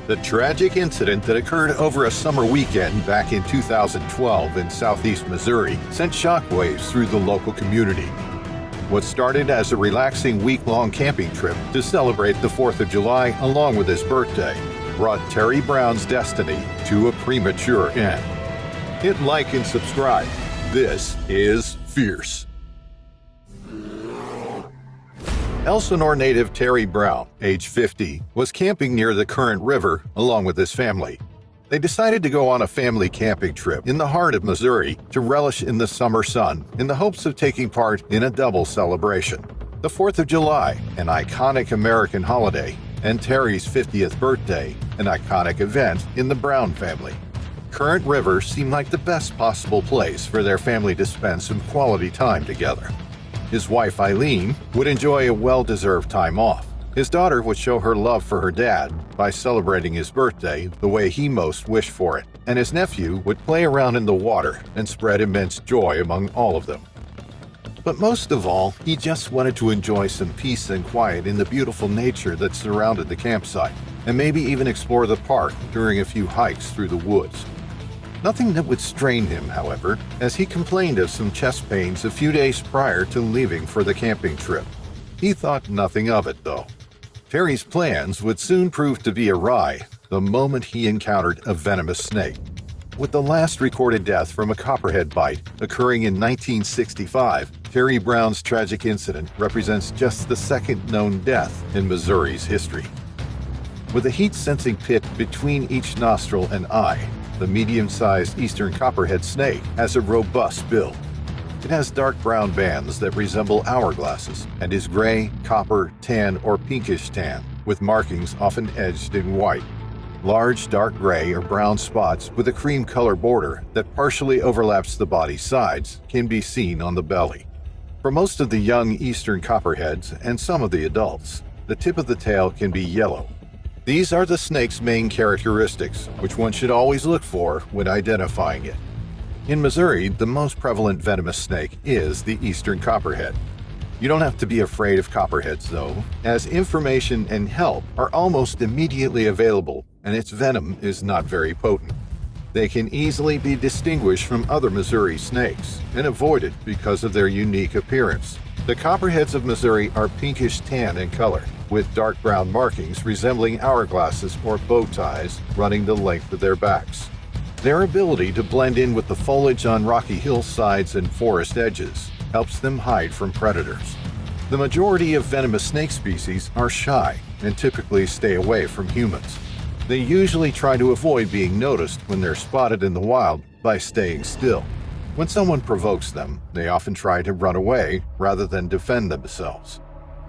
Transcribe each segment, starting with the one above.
The tragic incident that occurred over a summer weekend back in 2012 in southeast Missouri sent shockwaves through the local community. What started as a relaxing week-long camping trip to celebrate the 4th of July along with his birthday brought Terry Brown's destiny to a premature end. Hit like and subscribe. This is Fierce. Elsinore native Terry Brown, age 50, was camping near the Current River along with his family. They decided to go on a family camping trip in the heart of Missouri to relish in the summer sun in the hopes of taking part in a double celebration. The 4th of July, an iconic American holiday, and Terry's 50th birthday, an iconic event in the Brown family. Current River seemed like the best possible place for their family to spend some quality time together. His wife Eileen would enjoy a well-deserved time off. His daughter would show her love for her dad by celebrating his birthday the way he most wished for it, and his nephew would play around in the water and spread immense joy among all of them. But most of all, he just wanted to enjoy some peace and quiet in the beautiful nature that surrounded the campsite, and maybe even explore the park during a few hikes through the woods. Nothing that would strain him, however, as he complained of some chest pains a few days prior to leaving for the camping trip. He thought nothing of it, though. Terry's plans would soon prove to be awry the moment he encountered a venomous snake. With the last recorded death from a copperhead bite occurring in 1965, Terry Brown's tragic incident represents just the second known death in Missouri's history. With a heat-sensing pit between each nostril and eye, the medium-sized eastern copperhead snake has a robust build. It has dark brown bands that resemble hourglasses and is gray, copper, tan, or pinkish tan, with markings often edged in white. Large dark gray or brown spots with a cream color border that partially overlaps the body's sides can be seen on the belly. For most of the young eastern copperheads and some of the adults, the tip of the tail can be yellow. These are the snake's main characteristics, which one should always look for when identifying it. In Missouri, the most prevalent venomous snake is the eastern copperhead. You don't have to be afraid of copperheads, though, as information and help are almost immediately available, and its venom is not very potent. They can easily be distinguished from other Missouri snakes and avoided because of their unique appearance. The copperheads of Missouri are pinkish tan in color, with dark brown markings resembling hourglasses or bow ties running the length of their backs. Their ability to blend in with the foliage on rocky hillsides and forest edges helps them hide from predators. The majority of venomous snake species are shy and typically stay away from humans. They usually try to avoid being noticed when they're spotted in the wild by staying still. When someone provokes them, they often try to run away rather than defend themselves.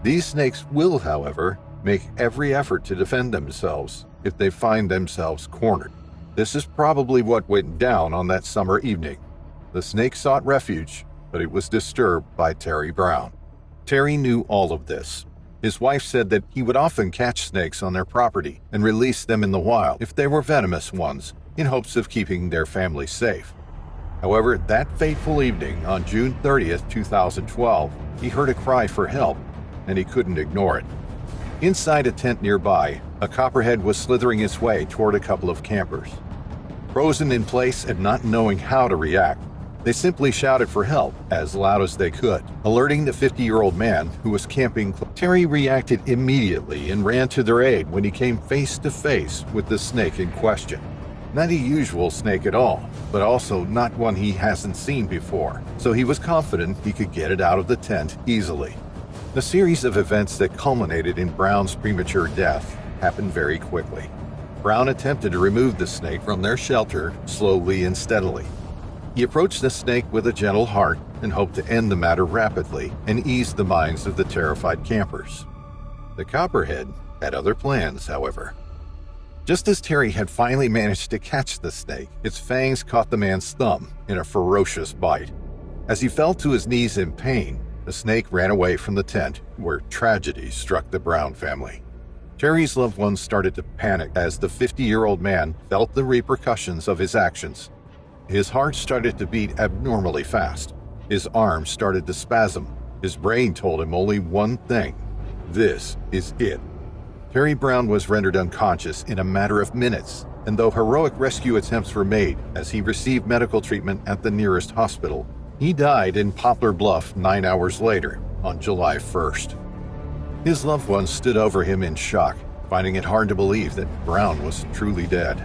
These snakes will, however, make every effort to defend themselves if they find themselves cornered. This is probably what went down on that summer evening. The snake sought refuge, but it was disturbed by Terry Brown. Terry knew all of this. His wife said that he would often catch snakes on their property and release them in the wild if they were venomous ones, in hopes of keeping their family safe. However, that fateful evening on June 30th, 2012, he heard a cry for help, and he couldn't ignore it. Inside a tent nearby, a copperhead was slithering its way toward a couple of campers. Frozen in place and not knowing how to react, they simply shouted for help as loud as they could, alerting the 50-year-old man who was camping. Terry reacted immediately and ran to their aid when he came face to face with the snake in question. Not a usual snake at all, but also not one he hasn't seen before, so he was confident he could get it out of the tent easily. The series of events that culminated in Brown's premature death happened very quickly. Brown attempted to remove the snake from their shelter slowly and steadily. He approached the snake with a gentle heart and hoped to end the matter rapidly and ease the minds of the terrified campers. The copperhead had other plans, however. Just as Terry had finally managed to catch the snake, its fangs caught the man's thumb in a ferocious bite. As he fell to his knees in pain, the snake ran away from the tent, where tragedy struck the Brown family. Terry's loved ones started to panic as the 50-year-old man felt the repercussions of his actions. His heart started to beat abnormally fast. His arms started to spasm. His brain told him only one thing: this is it. Terry Brown was rendered unconscious in a matter of minutes, and though heroic rescue attempts were made as he received medical treatment at the nearest hospital, he died in Poplar Bluff 9 hours later, on July 1st. His loved ones stood over him in shock, finding it hard to believe that Brown was truly dead.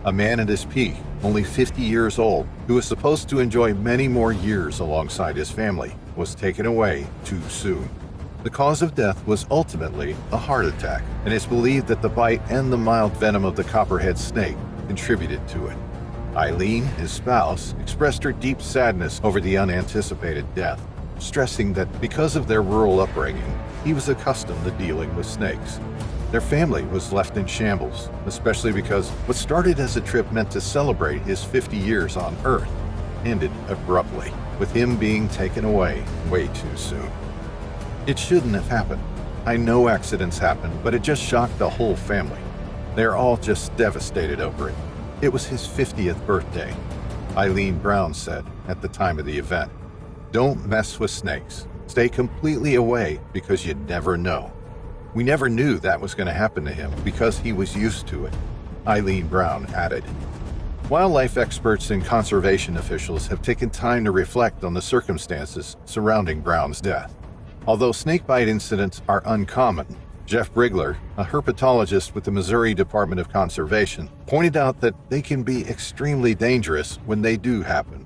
A man at his peak, only 50 years old, who was supposed to enjoy many more years alongside his family, was taken away too soon. The cause of death was ultimately a heart attack, and it's believed that the bite and the mild venom of the copperhead snake contributed to it. Eileen, his spouse, expressed her deep sadness over the unanticipated death, stressing that because of their rural upbringing, he was accustomed to dealing with snakes. Their family was left in shambles, especially because what started as a trip meant to celebrate his 50 years on Earth ended abruptly, with him being taken away way too soon. It shouldn't have happened. I know accidents happen, but it just shocked the whole family. They're all just devastated over it. It was his 50th birthday. Eileen Brown said at the time of the event, "Don't mess with snakes. Stay completely away because you never know." We never knew that was going to happen to him because he was used to it, Eileen Brown added. Wildlife experts and conservation officials have taken time to reflect on the circumstances surrounding Brown's death. Although snakebite incidents are uncommon, Jeff Brigler, a herpetologist with the Missouri Department of Conservation, pointed out that they can be extremely dangerous when they do happen.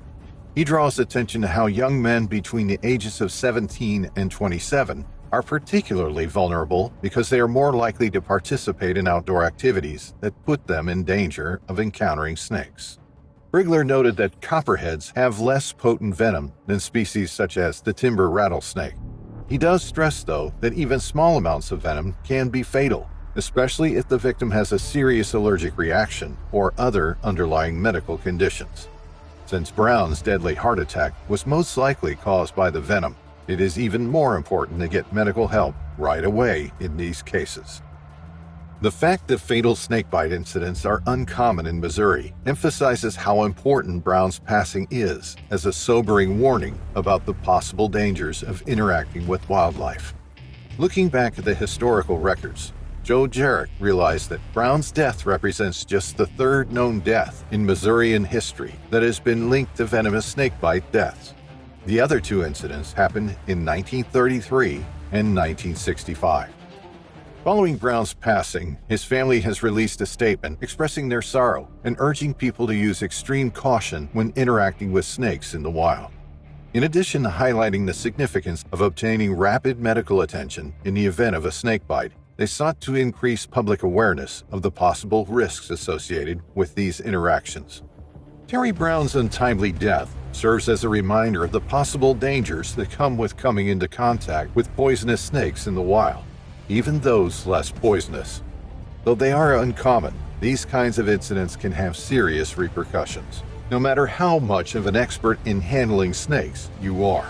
He draws attention to how young men between the ages of 17 and 27 are particularly vulnerable because they are more likely to participate in outdoor activities that put them in danger of encountering snakes. Brigler noted that copperheads have less potent venom than species such as the timber rattlesnake. He does stress, though, that even small amounts of venom can be fatal, especially if the victim has a serious allergic reaction or other underlying medical conditions. Since Brown's deadly heart attack was most likely caused by the venom, it is even more important to get medical help right away in these cases. The fact that fatal snakebite incidents are uncommon in Missouri emphasizes how important Brown's passing is as a sobering warning about the possible dangers of interacting with wildlife. Looking back at the historical records, Joe Jarrett realized that Brown's death represents just the third known death in Missourian history that has been linked to venomous snakebite deaths. The other two incidents happened in 1933 and 1965. Following Brown's passing, his family has released a statement expressing their sorrow and urging people to use extreme caution when interacting with snakes in the wild. In addition to highlighting the significance of obtaining rapid medical attention in the event of a snakebite, they sought to increase public awareness of the possible risks associated with these interactions. Terry Brown's untimely death serves as a reminder of the possible dangers that come with coming into contact with poisonous snakes in the wild, even those less poisonous. Though they are uncommon, these kinds of incidents can have serious repercussions, no matter how much of an expert in handling snakes you are.